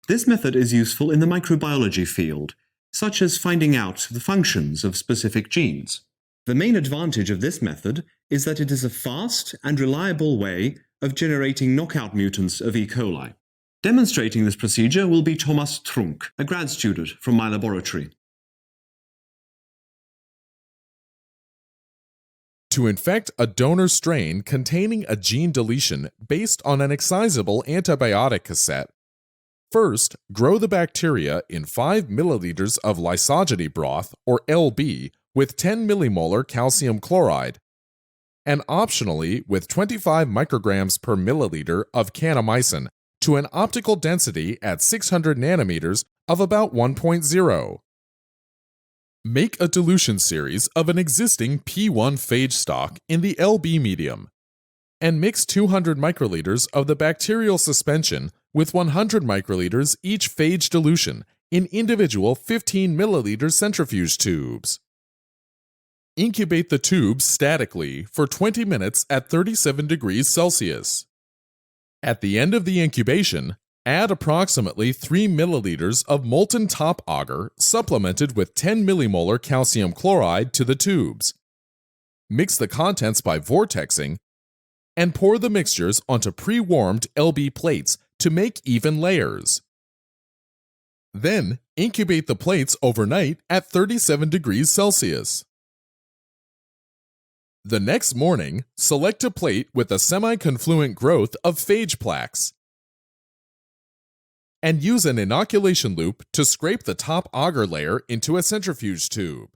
This method is useful in the microbiology field, such as finding out the functions of specific genes. The main advantage of this method is that it is a fast and reliable way of generating knockout mutants of E. coli. Demonstrating this procedure will be Thomas Trunk, a grad student from my laboratory. To infect a donor strain containing a gene deletion based on an excisable antibiotic cassette, first grow the bacteria in 5 milliliters of lysogeny broth, or LB, with 10 millimolar calcium chloride, and optionally with 25 micrograms per milliliter of kanamycin to an optical density at 600 nanometers of about 1.0. Make a dilution series of an existing P1 phage stock in the LB medium, and mix 200 microliters of the bacterial suspension with 100 microliters each phage dilution in individual 15 milliliter centrifuge tubes. Incubate the tubes statically for 20 minutes at 37 degrees Celsius. At the end of the incubation, add approximately 3 milliliters of molten top agar supplemented with 10 millimolar calcium chloride to the tubes. Mix the contents by vortexing and pour the mixtures onto pre-warmed LB plates to make even layers. Then, incubate the plates overnight at 37 degrees Celsius. The next morning, select a plate with a semi-confluent growth of phage plaques and use an inoculation loop to scrape the top agar layer into a centrifuge tube.